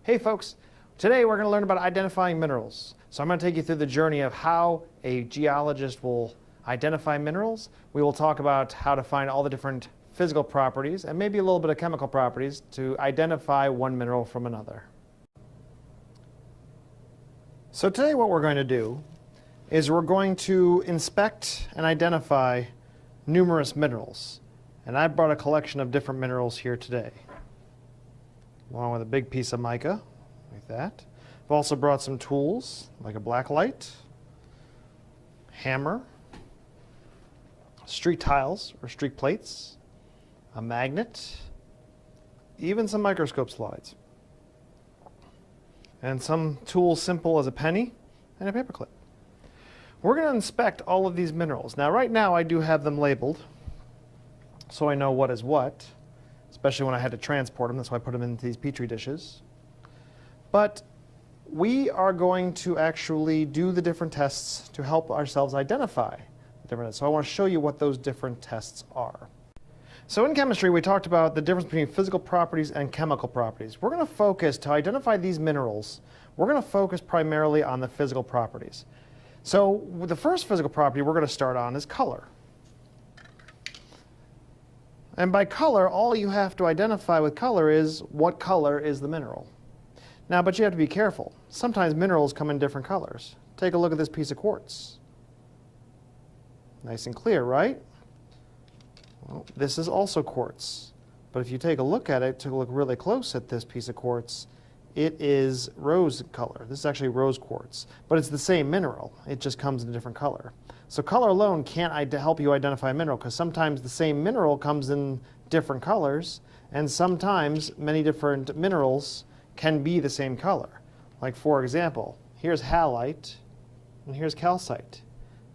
Hey folks, today we're going to learn about identifying minerals. So I'm going to take you through the journey of how a geologist will identify minerals. We will talk about how to find all the different physical properties and maybe a little bit of chemical properties to identify one mineral from another. So today what we're going to do is we're going to inspect and identify numerous minerals. And I brought a collection of different minerals here today, along with a big piece of mica, like that. I've also brought some tools, like a black light, hammer, streak tiles or streak plates, a magnet, even some microscope slides, and some tools simple as a penny and a paperclip. We're going to inspect all of these minerals. Now right now I do have them labeled, so I know what is what, especially when I had to transport them. That's why I put them into these Petri dishes. But we are going to actually do the different tests to help ourselves identify the different. So I want to show you what those different tests are. So in chemistry, we talked about the difference between physical properties and chemical properties. We're going to focus, to identify these minerals, we're going to focus primarily on the physical properties. So the first physical property we're going to start on is color. And by color, all you have to identify with color is what color is the mineral. Now, but you have to be careful. Sometimes minerals come in different colors. Take a look at this piece of quartz. Nice and clear, right? Well, this is also quartz. But if you take a look at it, to look really close at this piece of quartz, it is rose color. This is actually rose quartz. But it's the same mineral. It just comes in a different color. So color alone can't help you identify a mineral, because sometimes the same mineral comes in different colors, and sometimes many different minerals can be the same color. Like for example, here's halite and here's calcite.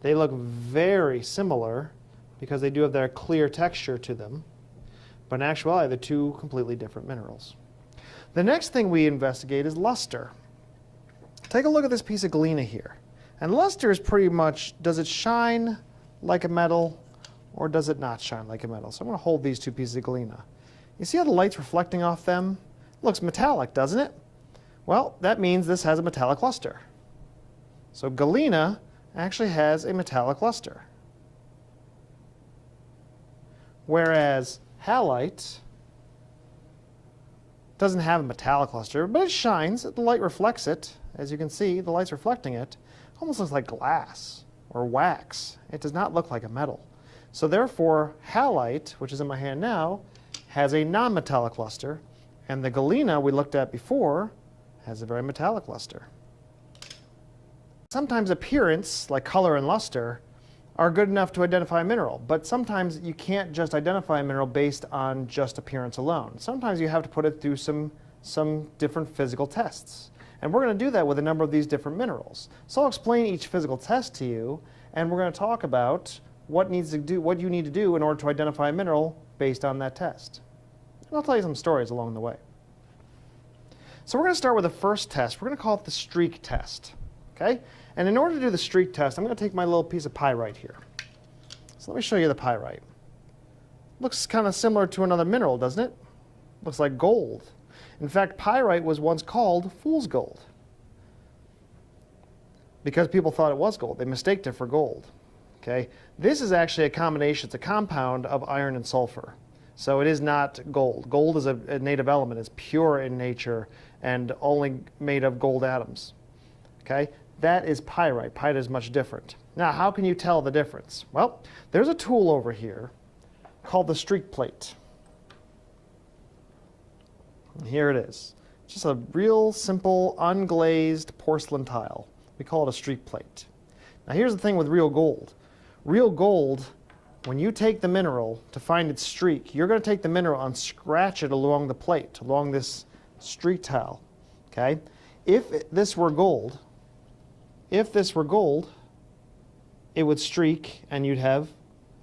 They look very similar because they do have their clear texture to them, but in actuality they're two completely different minerals. The next thing we investigate is luster. Take a look at this piece of galena here. And luster is pretty much, does it shine like a metal or does it not shine like a metal? So I'm going to hold these two pieces of galena. You see how the light's reflecting off them? It looks metallic, doesn't it? Well, that means this has a metallic luster. So galena actually has a metallic luster. Whereas halite doesn't have a metallic luster, but it shines. The light reflects it. As you can see, the light's reflecting it. Almost looks like glass or wax. It does not look like a metal. So therefore, halite, which is in my hand now, has a non-metallic luster, and the galena we looked at before has a very metallic luster. Sometimes appearance, like color and luster, are good enough to identify a mineral, but sometimes you can't just identify a mineral based on just appearance alone. Sometimes you have to put it through some different physical tests. And we're going to do that with a number of these different minerals. So I'll explain each physical test to you, and we're going to talk about what you need to do in order to identify a mineral based on that test. And I'll tell you some stories along the way. So we're going to start with the first test. We're going to call it the streak test. Okay? And in order to do the streak test, I'm going to take my little piece of pyrite here. So let me show you the pyrite. Looks kind of similar to another mineral, doesn't it? Looks like gold. In fact, pyrite was once called fool's gold because people thought it was gold. They mistaked it for gold. Okay? This is actually a combination, it's a compound of iron and sulfur. So it is not gold. Gold is a native element. It's pure in nature and only made of gold atoms. Okay? That is pyrite. Pyrite is much different. Now, how can you tell the difference? Well, there's a tool over here called the streak plate. Here it is. Just a real simple unglazed porcelain tile. We call it a streak plate. Now here's the thing with real gold. Real gold, when you take the mineral to find its streak, you're going to take the mineral and scratch it along the plate, along this streak tile. Okay? If this were gold, it would streak and you'd have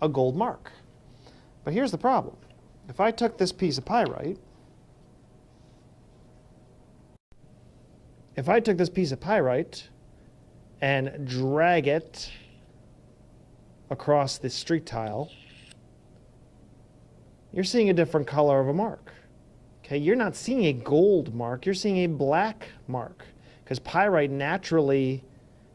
a gold mark. But here's the problem. If I took this piece of pyrite, and drag it across this streak tile, you're seeing a different color of a mark. Okay, you're not seeing a gold mark, you're seeing a black mark, because pyrite naturally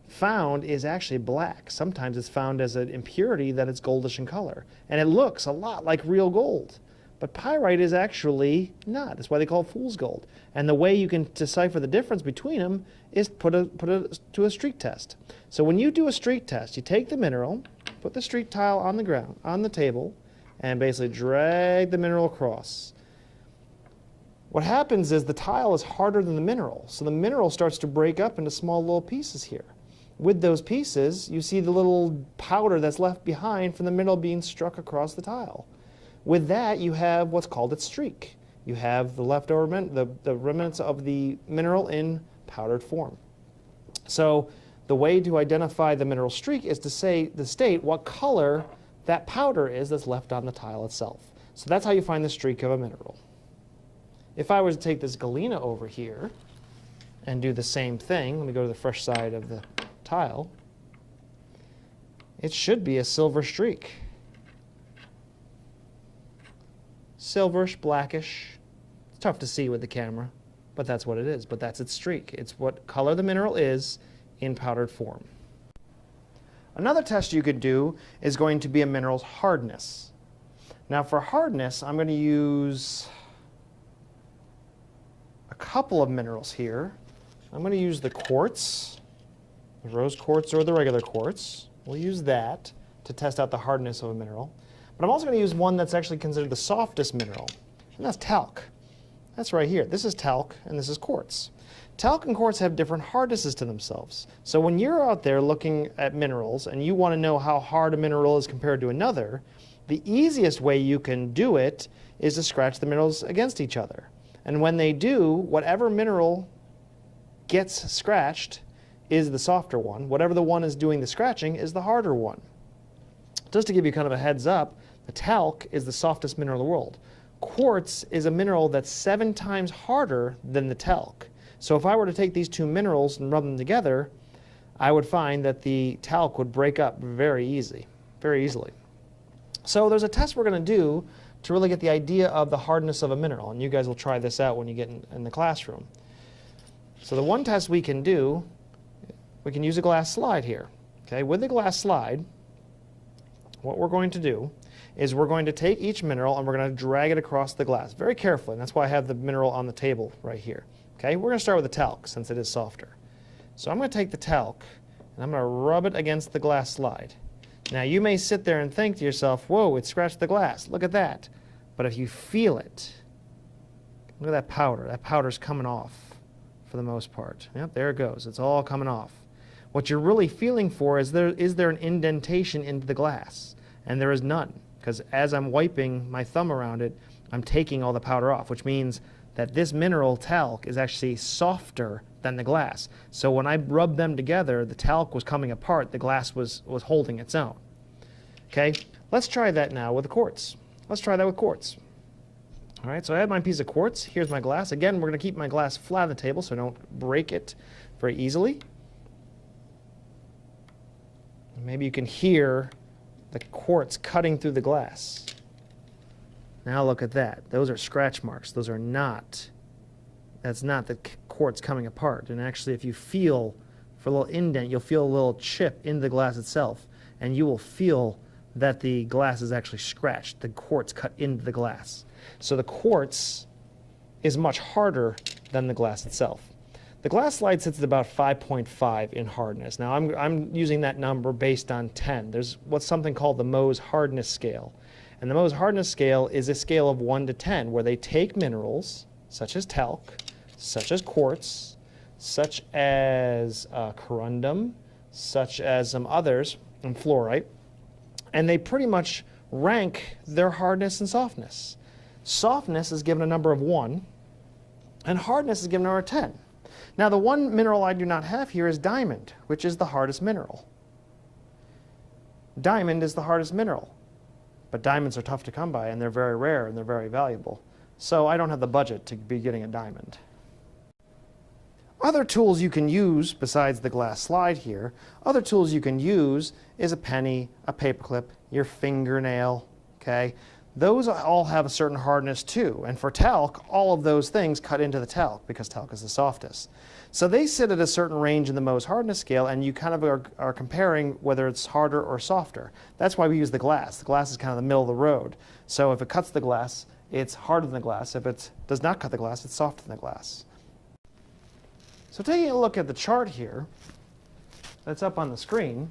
found is actually black. Sometimes it's found as an impurity that it's goldish in color, and it looks a lot like real gold. But pyrite is actually not. That's why they call it fool's gold. And the way you can decipher the difference between them is put it to a streak test. So when you do a streak test, you take the mineral, put the streak tile on the ground, on the table, and basically drag the mineral across. What happens is the tile is harder than the mineral, so the mineral starts to break up into small little pieces here. With those pieces, you see the little powder that's left behind from the mineral being struck across the tile. With that, you have what's called its streak. You have the leftover, the remnants of the mineral in powdered form. So the way to identify the mineral streak is to state what color that powder is that's left on the tile itself. So that's how you find the streak of a mineral. If I were to take this galena over here and do the same thing, let me go to the fresh side of the tile, it should be a silver streak. Silverish, blackish. It's tough to see with the camera, but that's what it is. But that's its streak. It's what color the mineral is in powdered form. Another test you could do is going to be a mineral's hardness. Now for hardness, I'm going to use a couple of minerals here. I'm going to use the quartz, the rose quartz or the regular quartz. We'll use that to test out the hardness of a mineral. But I'm also going to use one that's actually considered the softest mineral, and that's talc. That's right here. This is talc, and this is quartz. Talc and quartz have different hardnesses to themselves. So when you're out there looking at minerals and you want to know how hard a mineral is compared to another, the easiest way you can do it is to scratch the minerals against each other. And when they do, whatever mineral gets scratched is the softer one. Whatever the one is doing the scratching is the harder one. Just to give you kind of a heads up, the talc is the softest mineral in the world. Quartz is a mineral that's 7 times harder than the talc. So if I were to take these two minerals and rub them together, I would find that the talc would break up very easily. So there's a test we're going to do to really get the idea of the hardness of a mineral, and you guys will try this out when you get in the classroom. So the one test we can do, we can use a glass slide here. Okay, with the glass slide, what we're going to do is we're going to take each mineral and we're going to drag it across the glass very carefully, and that's why I have the mineral on the table right here. Okay, we're going to start with the talc since it is softer. So I'm going to take the talc and I'm going to rub it against the glass slide. Now you may sit there and think to yourself, whoa, it scratched the glass. Look at that. But if you feel it, look at that powder. That powder's coming off for the most part. Yep, there it goes. It's all coming off. What you're really feeling for is there an indentation into the glass? And there is none, because as I'm wiping my thumb around it, I'm taking all the powder off, which means that this mineral talc is actually softer than the glass. So when I rubbed them together, the talc was coming apart, the glass was holding its own. Okay, let's try that now with the quartz. Let's try that with quartz. All right, so I have my piece of quartz. Here's my glass. Again, we're going to keep my glass flat on the table so I don't break it very easily. Maybe you can hear the quartz cutting through the glass. Now look at that. Those are scratch marks. Those are not, that's not the quartz coming apart. And actually, if you feel for a little indent, you'll feel a little chip in the glass itself, and you will feel that the glass is actually scratched. The quartz cut into the glass. So the quartz is much harder than the glass itself. The glass slide sits at about 5.5 in hardness. Now I'm using that number based on 10. There's what's something called the Mohs hardness scale. And the Mohs hardness scale is a scale of 1 to 10 where they take minerals such as talc, such as quartz, such as corundum, such as some others, and fluorite, and they pretty much rank their hardness and softness. Softness is given a number of 1, and hardness is given a number of 10. Now the one mineral I do not have here is diamond, which is the hardest mineral. Diamond is the hardest mineral, but diamonds are tough to come by, and they're very rare, and they're very valuable. So I don't have the budget to be getting a diamond. Other tools you can use besides the glass slide here, other tools you can use is a penny, a paperclip, your fingernail, okay? those all have a certain hardness too. And for talc, all of those things cut into the talc because talc is the softest. So they sit at a certain range in the Mohs hardness scale, and you kind of are comparing whether it's harder or softer. That's why we use the glass. The glass is kind of the middle of the road. So if it cuts the glass, it's harder than the glass. If it does not cut the glass, it's softer than the glass. So taking a look at the chart here that's up on the screen,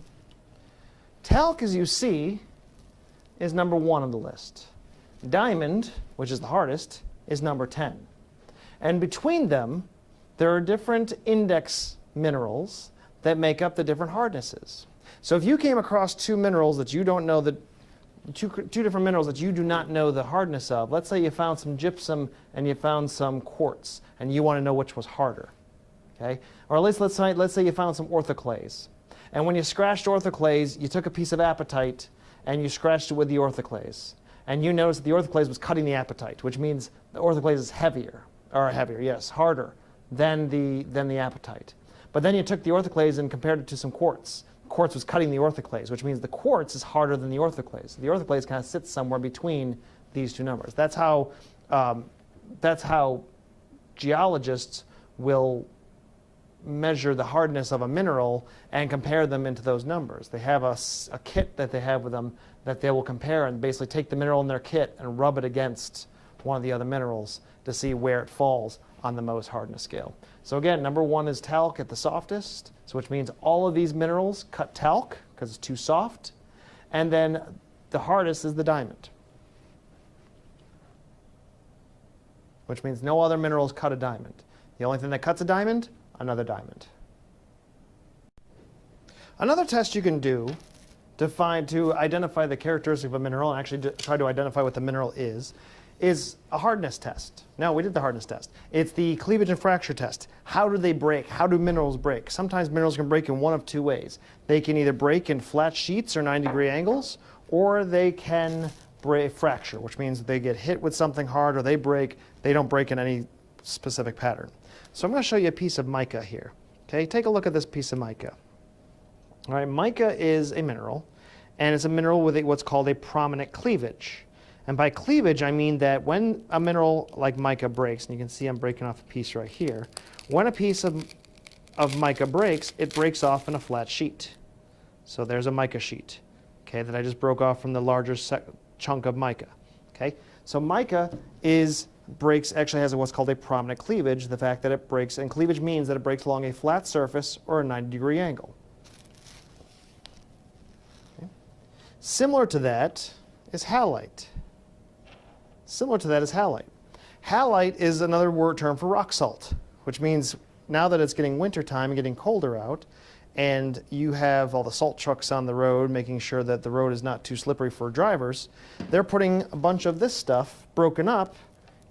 talc, as you see, is number 1 on the list. Diamond, which is the hardest, is number 10. And between them, there are different index minerals that make up the different hardnesses. So if you came across two minerals that you don't know two different minerals that you do not know the hardness of, let's say you found some gypsum and you found some quartz, and you want to know which was harder. Okay? Or at least let's say you found some orthoclase. And when you scratched orthoclase, you took a piece of apatite and you scratched it with the orthoclase. And you noticed that the orthoclase was cutting the apatite, which means the orthoclase is harder than the apatite. But then you took the orthoclase and compared it to some quartz. Quartz was cutting the orthoclase, which means the quartz is harder than the orthoclase. The orthoclase kind of sits somewhere between these two numbers. That's how geologists will measure the hardness of a mineral and compare them into those numbers. They have a kit that they have with them that they will compare and basically take the mineral in their kit and rub it against one of the other minerals to see where it falls on the Mohs hardness scale. So again, number 1 is talc at the softest, so which means all of these minerals cut talc because it's too soft. And then the hardest is the diamond, which means no other minerals cut a diamond. The only thing that cuts a diamond, another diamond. Another test you can do to identify the characteristic of a mineral and actually try to identify what the mineral is a hardness test. No, we did the hardness test. It's the cleavage and fracture test. How do they break? How do minerals break? Sometimes minerals can break in one of two ways. They can either break in flat sheets or 90-degree angles, or they can fracture, which means they get hit with something hard or they don't break in any specific pattern. So I'm going to show you a piece of mica here. Okay, take a look at this piece of mica. All right, mica is a mineral, and it's a mineral with what's called a prominent cleavage. And by cleavage, I mean that when a mineral like mica breaks, and you can see I'm breaking off a piece right here, when a piece of mica breaks, it breaks off in a flat sheet. So there's a mica sheet, okay, that I just broke off from the larger chunk of mica. Okay, so mica actually has what's called a prominent cleavage, the fact that it breaks, and cleavage means that it breaks along a flat surface or a 90-degree angle. Okay. Similar to that is halite. Halite is another term for rock salt, which means now that it's getting wintertime and getting colder out, and you have all the salt trucks on the road making sure that the road is not too slippery for drivers, they're putting a bunch of this stuff broken up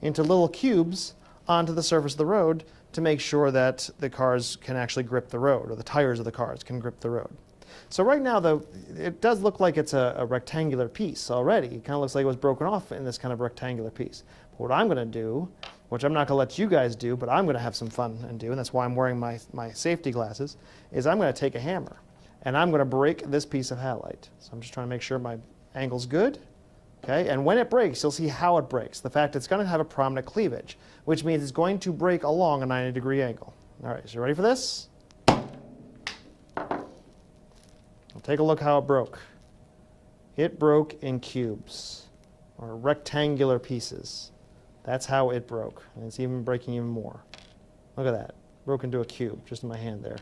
into little cubes onto the surface of the road to make sure that the cars can actually grip the road, or the tires of the cars can grip the road. So right now, it does look like it's a rectangular piece already. It kind of looks like it was broken off in this kind of rectangular piece. But what I'm going to do, which I'm not going to let you guys do, but I'm going to have some fun and do, and that's why I'm wearing my safety glasses, is I'm going to take a hammer, and I'm going to break this piece of halite. So I'm just trying to make sure my angle's good. Okay, and when it breaks, you'll see how it breaks. The fact it's going to have a prominent cleavage, which means it's going to break along a 90-degree angle. All right, so you ready for this? Take a look how it broke. It broke in cubes, or rectangular pieces. That's how it broke, and it's even breaking even more. Look at that, broke into a cube, just in my hand there.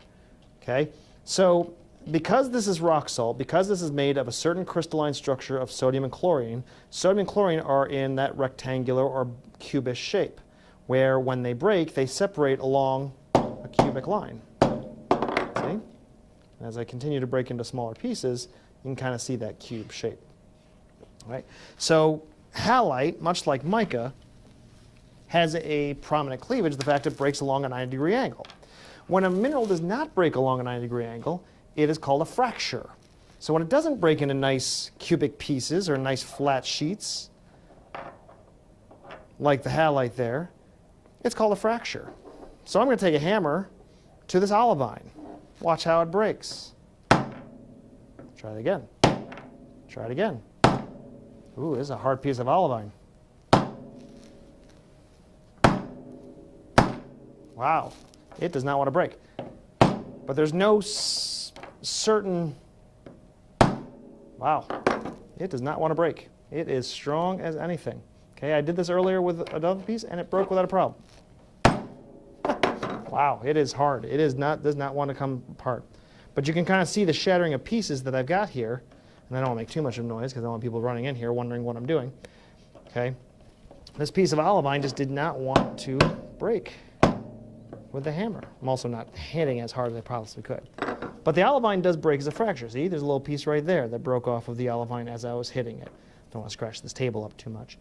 Okay, so because this is rock salt, because this is made of a certain crystalline structure of sodium and chlorine are in that rectangular or cubish shape, where when they break, they separate along a cubic line. See? As I continue to break into smaller pieces, you can kind of see that cube shape. All right? So halite, much like mica, has a prominent cleavage, the fact it breaks along a 90-degree angle. When a mineral does not break along a 90-degree angle, it is called a fracture. So when it doesn't break into nice cubic pieces or nice flat sheets, like the halite there, it's called a fracture. So I'm going to take a hammer to this olivine. Watch how it breaks. Try it again. Try it again. Ooh, this is a hard piece of olivine. Wow, it does not want to break. But there's no certain, wow, it does not want to break. It is strong as anything. Okay, I did this earlier with another piece and it broke without a problem. Wow, it is hard. It does not want to come apart. But you can kind of see the shattering of pieces that I've got here. And I don't want to make too much of noise because I don't want people running in here wondering what I'm doing. Okay, this piece of olivine just did not want to break with the hammer. I'm also not hitting as hard as I possibly could. But the olivine does break as a fracture. See, there's a little piece right there that broke off of the olivine as I was hitting it. Don't want to scratch this table up too much.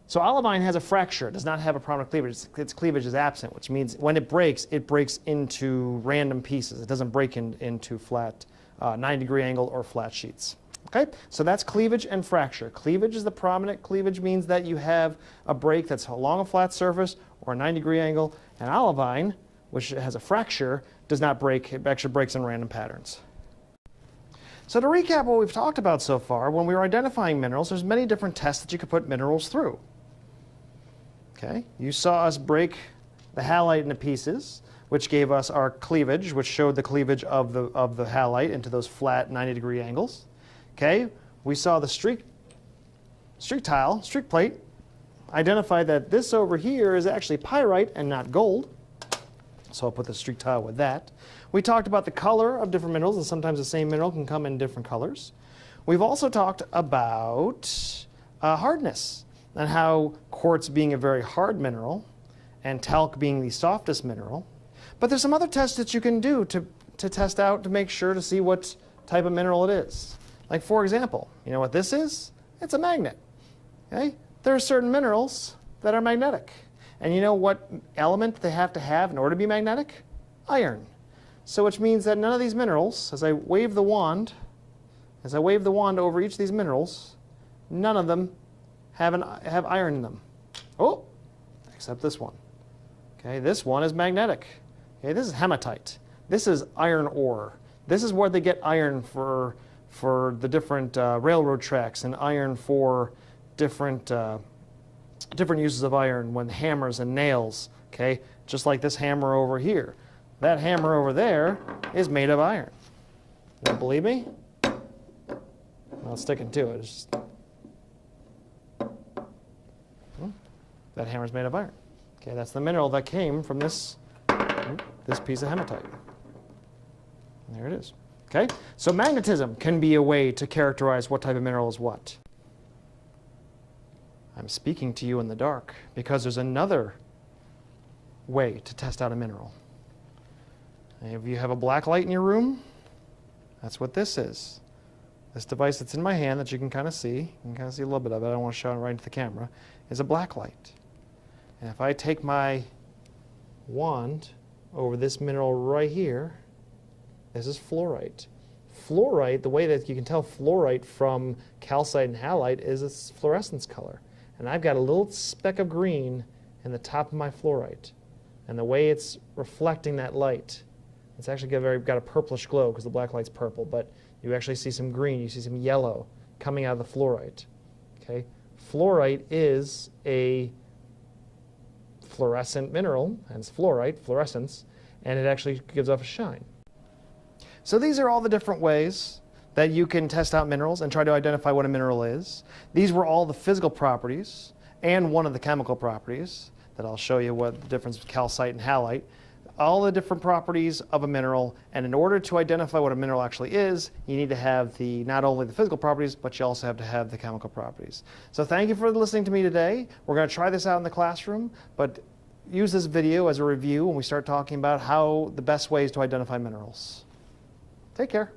So olivine has a fracture. It does not have a prominent cleavage. Its cleavage is absent, which means when it breaks into random pieces. It doesn't break into flat 90-degree angle or flat sheets. Okay, so that's cleavage and fracture. Cleavage is the prominent. Cleavage means that you have a break that's along a flat surface or a 90-degree angle. And olivine, which has a fracture, does not break. It actually breaks in random patterns. So to recap what we've talked about so far, when we were identifying minerals, there's many different tests that you could put minerals through. Okay, you saw us break the halite into pieces, which gave us our cleavage, which showed the cleavage of the halite into those flat 90-degree angles. Okay, we saw the streak plate, identified that this over here is actually pyrite and not gold. So I'll put the streak tile with that. We talked about the color of different minerals, and sometimes the same mineral can come in different colors. We've also talked about hardness, and how quartz being a very hard mineral and talc being the softest mineral. But there's some other tests that you can do to test out to make sure to see what type of mineral it is. Like, for example, you know what this is? It's a magnet. Okay? There are certain minerals that are magnetic. And you know what element they have to have in order to be magnetic? Iron. So which means that none of these minerals, as I wave the wand over each of these minerals, none of them have iron in them. Oh, except this one. Okay, this one is magnetic. Okay, this is hematite. This is iron ore. This is where they get iron for the different railroad tracks, and iron for different uses of iron when hammers and nails. Okay, just like this hammer over here. That hammer over there is made of iron. You don't believe me? Well, sticking to it. That hammer is made of iron. Okay, that's the mineral that came from this piece of hematite. There it is. Okay, so magnetism can be a way to characterize what type of mineral is what. I'm speaking to you in the dark because there's another way to test out a mineral. If you have a black light in your room, that's what this is. This device that's in my hand that you can kind of see, you can kind of see a little bit of it, I don't want to show it right into the camera, is a black light. And if I take my wand over this mineral right here, this is fluorite. Fluorite, the way that you can tell fluorite from calcite and halite is its fluorescence color. And I've got a little speck of green in the top of my fluorite. And the way it's reflecting that light, it's actually got a purplish glow because the black light's purple, but you actually see some green, you see some yellow coming out of the fluorite. Okay? Fluorite is a fluorescent mineral, hence fluorite, fluorescence, and it actually gives off a shine. So these are all the different ways that you can test out minerals and try to identify what a mineral is. These were all the physical properties and one of the chemical properties that I'll show you what the difference between calcite and halite. All the different properties of a mineral, and in order to identify what a mineral actually is, you need to have not only the physical properties, but you also have to have the chemical properties. So thank you for listening to me today. We're going to try this out in the classroom, but use this video as a review when we start talking about the best ways to identify minerals. Take care.